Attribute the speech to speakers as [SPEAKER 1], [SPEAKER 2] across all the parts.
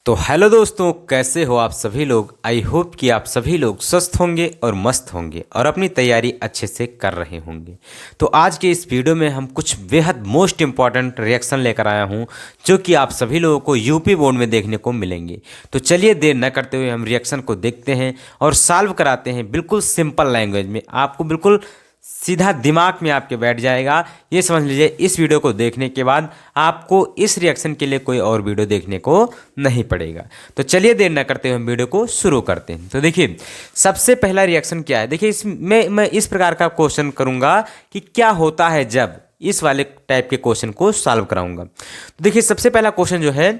[SPEAKER 1] तो हेलो दोस्तों, कैसे हो आप सभी लोग। आई होप कि आप सभी लोग स्वस्थ होंगे और मस्त होंगे और अपनी तैयारी अच्छे से कर रहे होंगे। तो आज के इस वीडियो में हम कुछ बेहद मोस्ट इम्पॉर्टेंट रिएक्शन लेकर आया हूं जो कि आप सभी लोगों को यूपी बोर्ड में देखने को मिलेंगे। तो चलिए देर न करते हुए हम रिएक्शन को देखते हैं और सॉल्व कराते हैं बिल्कुल सिंपल लैंग्वेज में। आपको बिल्कुल सीधा दिमाग में आपके बैठ जाएगा। ये समझ लीजिए इस वीडियो को देखने के बाद आपको इस रिएक्शन के लिए कोई और वीडियो देखने को नहीं पड़ेगा। तो चलिए देर न करते हुए हम वीडियो को शुरू करते हैं। तो देखिए सबसे पहला रिएक्शन क्या है। देखिए इसमें मैं इस प्रकार का क्वेश्चन करूंगा कि क्या होता है जब, इस वाले टाइप के क्वेश्चन को सॉल्व कराऊंगा। तो देखिए सबसे पहला क्वेश्चन जो है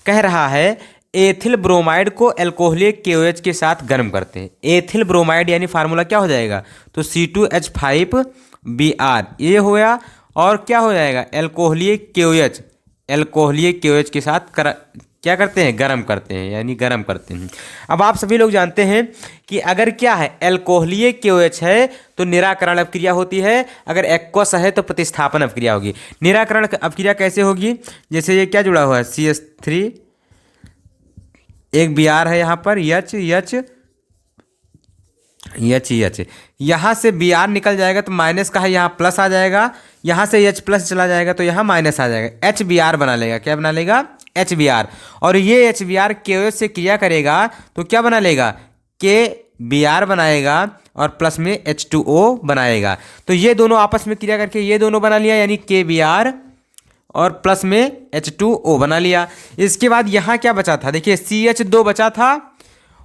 [SPEAKER 1] कह रहा है एथिल ब्रोमाइड को अल्कोहलिक KOH के साथ गर्म करते हैं। एथिल ब्रोमाइड यानी फार्मूला क्या हो जाएगा, तो C2H5Br ये हो गया। और क्या हो जाएगा, अल्कोहलिक KOH के साथ क्या करते हैं, गर्म करते हैं, यानी गर्म करते हैं। अब आप सभी लोग जानते हैं कि अगर क्या है अल्कोहलिक KOH है तो निराकरण अपक्रिया होती है, अगर एक्वस है तो प्रतिस्थापन अपक्रिया होगी। निराकरण अपक्रिया कैसे होगी, जैसे ये क्या जुड़ा हुआ है CH3, एक Br है यहाँ पर H यहाँ से Br निकल जाएगा तो माइनस का है, यहाँ प्लस आ जाएगा, यहाँ से H प्लस चला जाएगा तो यहाँ माइनस आ जाएगा, HBr बना लेगा। क्या बना लेगा, HBr। और ये HBr KOH से क्रिया करेगा तो क्या बना लेगा, KBr बनाएगा और प्लस में H2O बनाएगा। तो ये दोनों आपस में क्रिया करके ये दोनों बना लिया, यानी KBr और प्लस में H2O बना लिया। इसके बाद यहाँ क्या बचा था, देखिए CH2 बचा था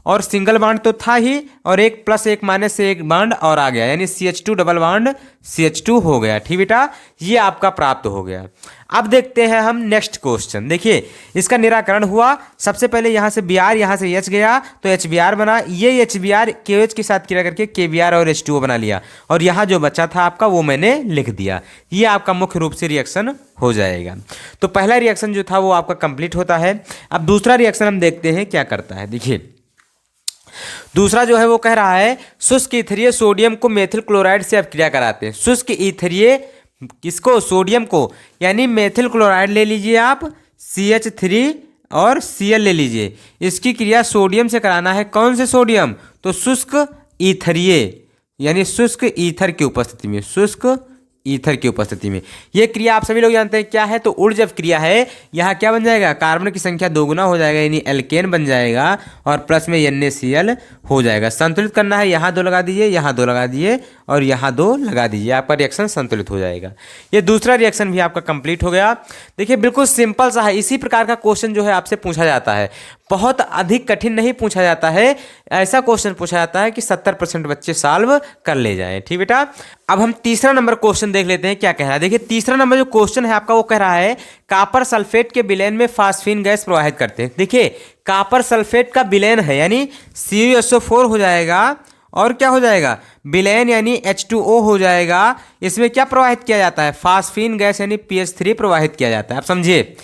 [SPEAKER 1] और सिंगल बॉन्ड तो था ही, और एक प्लस एक माइनस से एक बॉन्ड और आ गया, यानी CH2 डबल बॉन्ड CH2 हो गया। ठीक बेटा, ये आपका प्राप्त हो गया। अब देखते हैं हम नेक्स्ट क्वेश्चन। देखिए इसका निराकरण हुआ। सबसे पहले यहाँ से Br, यहाँ से H गया तो HBr बना, ये HBr KOH के साथ क्रिया करके KBr और H2O बना लिया, और यहाँ जो बचा था आपका वो मैंने लिख दिया। ये आपका मुख्य रूप से रिएक्शन हो जाएगा। तो पहला रिएक्शन जो था वो आपका कंप्लीट होता है। अब दूसरा रिएक्शन हम देखते हैं क्या करता है। देखिए दूसरा जो है वो कह रहा है शुष्क ईथरीय सोडियम को मेथिल क्लोराइड से अपक्रिया कराते हैं। शुष्क ईथरीय किसको, सोडियम को, यानी मेथिल क्लोराइड ले लीजिए आप, CH3 और Cl ले लीजिए। इसकी क्रिया सोडियम से कराना है। कौन से सोडियम, तो शुष्क ईथरीय, यानी शुष्क ईथर की उपस्थिति में, शुष्क ईथर की उपस्थिति में। यह क्रिया आप सभी लोग जानते हैं क्या है, तो ऊर्जव क्रिया है। यहाँ क्या बन जाएगा, कार्बन की संख्या दोगुना हो जाएगा, यानी एल्केन बन जाएगा, और प्लस में NaCl हो जाएगा। संतुलित करना है, यहाँ 2 लगा दीजिए, यहाँ 2 लगा दीजिए और यहाँ 2 लगा दीजिए, आपका रिएक्शन संतुलित हो जाएगा। ये दूसरा रिएक्शन भी आपका कंप्लीट हो गया। देखिए बिल्कुल सिंपल सा है। इसी प्रकार का क्वेश्चन जो है आपसे पूछा जाता है, बहुत अधिक कठिन नहीं पूछा जाता है। ऐसा क्वेश्चन पूछा जाता है कि 70% बच्चे सॉल्व कर ले जाएं। ठीक बेटा, अब हम तीसरा नंबर क्वेश्चन देख लेते हैं क्या कह रहा है। देखिए तीसरा नंबर जो क्वेश्चन है आपका वो कह रहा है कॉपर सल्फेट के विलयन में फास्फीन गैस प्रवाहित करते हैं। देखिए कॉपर सल्फेट का विलयन है, यानी CuSO4 हो जाएगा, और क्या हो जाएगा, विलयन यानी H2O हो जाएगा। इसमें क्या प्रवाहित किया जाता है, फास्फीन गैस यानी PH3 प्रवाहित किया जाता है। आप समझिए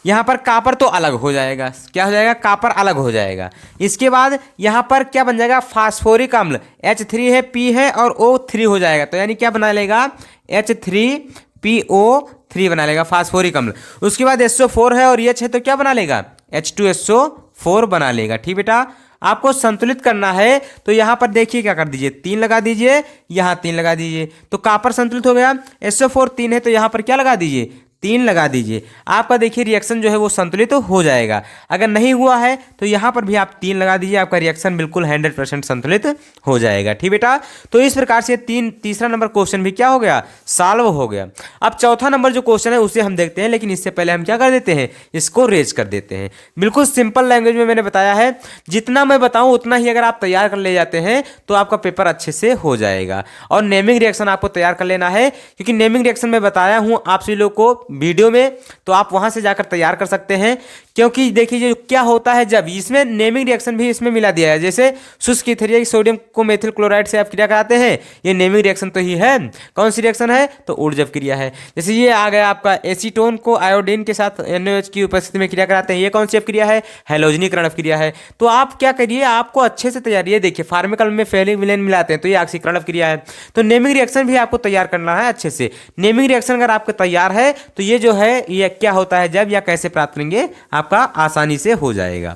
[SPEAKER 1] यहाँ पर कॉपर तो अलग हो जाएगा, क्या हो जाएगा, कॉपर अलग हो जाएगा। इसके बाद यहाँ पर क्या बन जाएगा, फास्फोरिक अम्ल, H3 है, P है और O3 हो जाएगा, तो यानी क्या बना लेगा, H3PO3 बना लेगा फास्फोरिक अम्ल। उसके बाद SO4 है और H है तो क्या बना लेगा, H2SO4 बना लेगा। ठीक बेटा, आपको संतुलित करना है तो यहाँ पर देखिए क्या कर दीजिए, 3 लगा दीजिए, यहाँ 3 लगा दीजिए, तो कॉपर संतुलित हो गया। SO4 3 है तो यहाँ पर क्या लगा दीजिए, 3 लगा दीजिए। आपका देखिए रिएक्शन जो है वो संतुलित तो हो जाएगा। अगर नहीं हुआ है तो यहाँ पर भी आप 3 लगा दीजिए, आपका रिएक्शन बिल्कुल 100% संतुलित हो जाएगा। ठीक बेटा, तो इस प्रकार से तीसरा नंबर क्वेश्चन भी क्या हो गया, सॉल्व हो गया। अब चौथा नंबर जो क्वेश्चन है उसे हम देखते हैं, लेकिन इससे पहले हम क्या कर देते हैं, इसको रेज कर देते हैं। बिल्कुल सिंपल लैंग्वेज में मैंने बताया है, जितना मैं बताऊँ उतना ही अगर आप तैयार कर ले जाते हैं तो आपका पेपर अच्छे से हो जाएगा। और नेमिंग रिएक्शन आपको तैयार कर लेना है, क्योंकि नेमिंग रिएक्शन मैं बताया हूँ आप सभी लोग को वीडियो में, तो आप वहां से जाकर तैयार कर सकते हैं। क्योंकि देखिए क्या होता है जब इसमें नेमिंग रिएक्शन भी इसमें मिला दिया है, जैसे शुष्क ईथरीय सोडियम को मेथिल क्लोराइड से आप क्रिया कराते हैं, ये नेमिंग रिएक्शन तो ही है। कौन सी रिएक्शन है, तो ऊर्जव क्रिया है। जैसे ये आ गया आपका एसीटोन को आयोडीन के साथ NaOH की उपस्थिति में क्रिया कराते हैं, ये कौन सी अपक्रिया है, हैलोजनीकरण अपक्रिया है। तो आप क्या करिए, आपको अच्छे से तैयारी है। देखिए फार्मिकल में फेलिक विलेन मिलाते हैं तो ये ऑक्सीकरण अपक्रिया है। तो नेमिंग रिएक्शन भी आपको तैयार करना है अच्छे से। नेमिंग रिएक्शन अगर आपका तैयार है तो ये जो है ये क्या होता है जब या कैसे प्राप्त करेंगे आपका आसानी से हो जाएगा।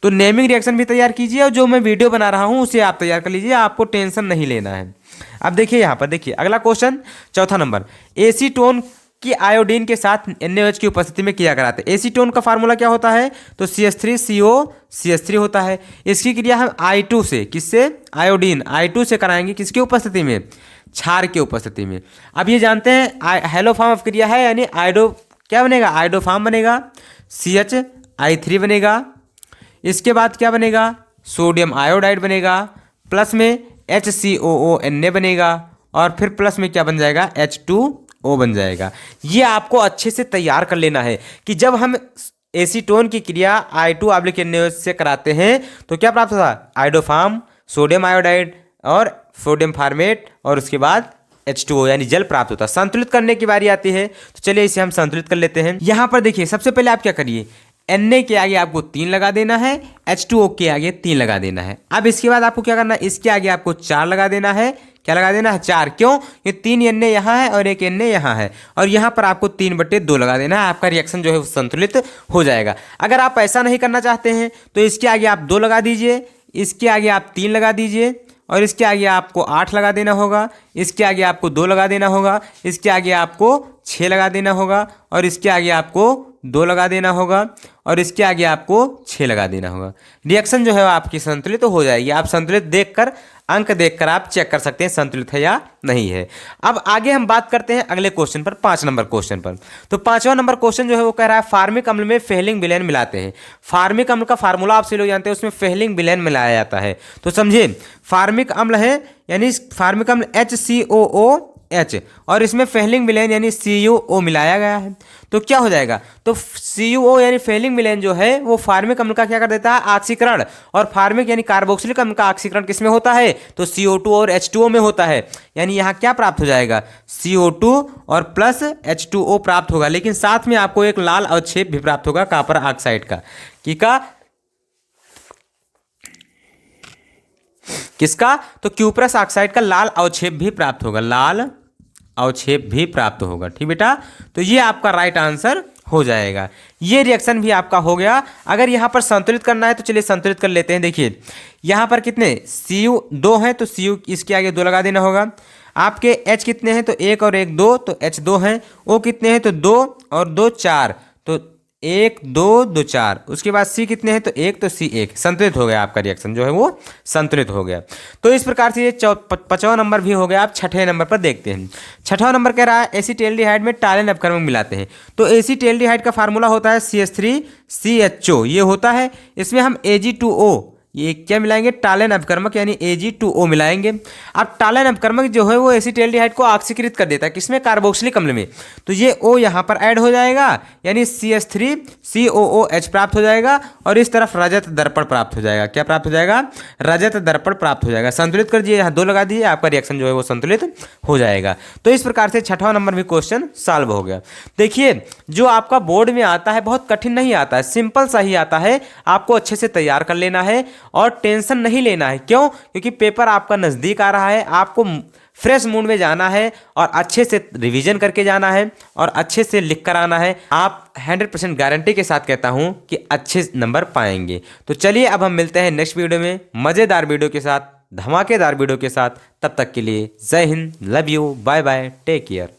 [SPEAKER 1] तो नेमिंग रिएक्शन भी तैयार कीजिए और जो मैं वीडियो बना रहा हूँ उसे आप तैयार कर लीजिए, आपको टेंशन नहीं लेना है। अब देखिए यहाँ पर देखिए अगला क्वेश्चन चौथा नंबर, एसीटोन की आयोडीन के साथ NaOH की उपस्थिति में किया कराते हैं। एसीटोन का फार्मूला क्या होता है, तो CH3CO CH3 होता है। इसकी क्रिया हम I2 से, किससे, आयोडीन I2 से कराएंगे, किसकी उपस्थिति में, क्षार की उपस्थिति में। अब ये जानते हैं हेलो फॉर्म ऑफ क्रिया है, यानी आइडो क्या बनेगा, आइडोफार्म बनेगा, CHI3 बनेगा। इसके बाद क्या बनेगा, सोडियम आयोडाइड बनेगा, प्लस में HCOO बनेगा, और फिर प्लस में क्या बन जाएगा, H2O बन जाएगा। ये आपको अच्छे से तैयार कर लेना है कि जब हम एसीटोन की क्रिया I2 से कराते हैं तो क्या प्राप्त होता, आइडोफार्म, सोडियम आयोडाइड और सोडियम फार्मेट, और उसके बाद H2O यानी जल प्राप्त होता है। संतुलित करने की बारी आती है, तो चलिए इसे हम संतुलित कर लेते हैं। यहाँ पर देखिए सबसे पहले आप क्या करिए, Na के आगे आपको 3 लगा देना है, H2O के आगे 3 लगा देना है। अब इसके बाद आपको क्या करना है, इसके आगे आपको 4 लगा देना है। क्या लगा देना है, 4। क्यों, ये 3 Na यहाँ है और 1 Na यहाँ है, और यहाँ पर आपको 3/2 लगा देना है। आपका रिएक्शन जो है वो संतुलित हो जाएगा। अगर आप ऐसा नहीं करना चाहते हैं तो इसके आगे आप 2 लगा दीजिए, इसके आगे आप 3 लगा दीजिए, और इसके आगे आपको 8 लगा देना होगा, इसके आगे आपको 2 लगा देना होगा, इसके आगे आपको 6 लगा देना होगा, और इसके आगे आपको 2 लगा देना होगा, और इसके आगे आपको 6 लगा देना होगा। रिएक्शन जो है आपकी संतुलित तो हो जाएगी। आप संतुलित देखकर, अंक देखकर आप चेक कर सकते हैं संतुलित है या नहीं है। अब आगे हम बात करते हैं अगले क्वेश्चन पर, 5 नंबर क्वेश्चन पर। तो 5वां नंबर क्वेश्चन जो है वो कह रहा है फार्मिक अम्ल में फेलिंग विलेन मिलाते हैं। फार्मिक अम्ल का फार्मूला आप सभी लोग जानते हैं, उसमें फेलिंग विलेन मिलाया जाता है। तो समझिए फार्मिक अम्ल है, यानी फार्मिक अम्ल HCOOH, और इसमें फेलिंग विलेन यानी CuO मिलाया गया है। तो क्या हो जाएगा, तो CuO यानी फेलिंग विलेन जो है वो फार्मिक अम्ल का क्या कर देता है, ऑक्सीकरण। और फार्मिक यानी कार्बोक्सिलिक अम्ल का ऑक्सीकरण किसमें होता है, तो CO2 और H2O में होता है। यानी यहाँ क्या प्राप्त हो जाएगा, CO2 और प्लस H2O प्राप्त होगा, लेकिन साथ में आपको एक लाल अवक्षेप भी प्राप्त होगा कॉपर ऑक्साइड का। किसका, तो क्यूप्रस ऑक्साइड का लाल अवक्षेप भी प्राप्त होगा, लाल अवक्षेप भी प्राप्त होगा। ठीक बेटा, तो ये आपका राइट आंसर हो जाएगा। ये रिएक्शन भी आपका हो गया। अगर यहाँ पर संतुलित करना है तो चलिए संतुलित कर लेते हैं। देखिए यहाँ पर कितने Cu 2 हैं, तो Cu इसके आगे 2 लगा देना होगा। आपके H कितने हैं, तो 1 और 1 2, तो H 2 हैं। O कितने हैं, तो 2 और 2 4, तो 1 2 2 4। उसके बाद C कितने हैं, तो 1, तो C 1। संतुलित हो गया आपका रिएक्शन जो है वो संतुलित हो गया। तो इस प्रकार से ये 5वां नंबर भी हो गया। आप 6ठे नंबर पर देखते हैं। 6वां नंबर कह रहा है एसीटेल्डिहाइड में टालेन अपकर्मक मिलाते हैं। तो एसीटेल्डिहाइड का फार्मूला होता है CH3CHO, ये होता है। इसमें हम Ag2O, ये क्या मिलाएंगे, टालेन अपकर्मक यानी Ag2O मिलाएंगे। अब टालेन अपकर्मक जो है वो एसीटेल्डिहाइड को ऑक्सीकृत कर देता है, किसमें, कार्बोक्सिलिक अम्ल में। तो ये O यहाँ पर ऐड हो जाएगा, यानी CH3COOH प्राप्त हो जाएगा, और इस तरफ रजत दर्पण प्राप्त हो जाएगा। क्या प्राप्त हो जाएगा, रजत दर्पण प्राप्त हो जाएगा। संतुलित कर दिए, यहाँ 2 लगा दिए, आपका रिएक्शन जो है वो संतुलित हो जाएगा। तो इस प्रकार से 6वां नंबर भी क्वेश्चन सॉल्व हो गया। देखिए जो आपका बोर्ड में आता है बहुत कठिन नहीं आता है, सिंपल सा ही आता है। आपको अच्छे से तैयार कर लेना है और टेंशन नहीं लेना है। क्यों, क्योंकि पेपर आपका नज़दीक आ रहा है। आपको फ्रेश मूड में जाना है और अच्छे से रिवीजन करके जाना है और अच्छे से लिख कर आना है। आप 100% गारंटी के साथ कहता हूं कि अच्छे नंबर पाएंगे। तो चलिए अब हम मिलते हैं नेक्स्ट वीडियो में मज़ेदार वीडियो के साथ, धमाकेदार वीडियो के साथ। तब तक के लिए जय हिंद, love you, bye bye, take care.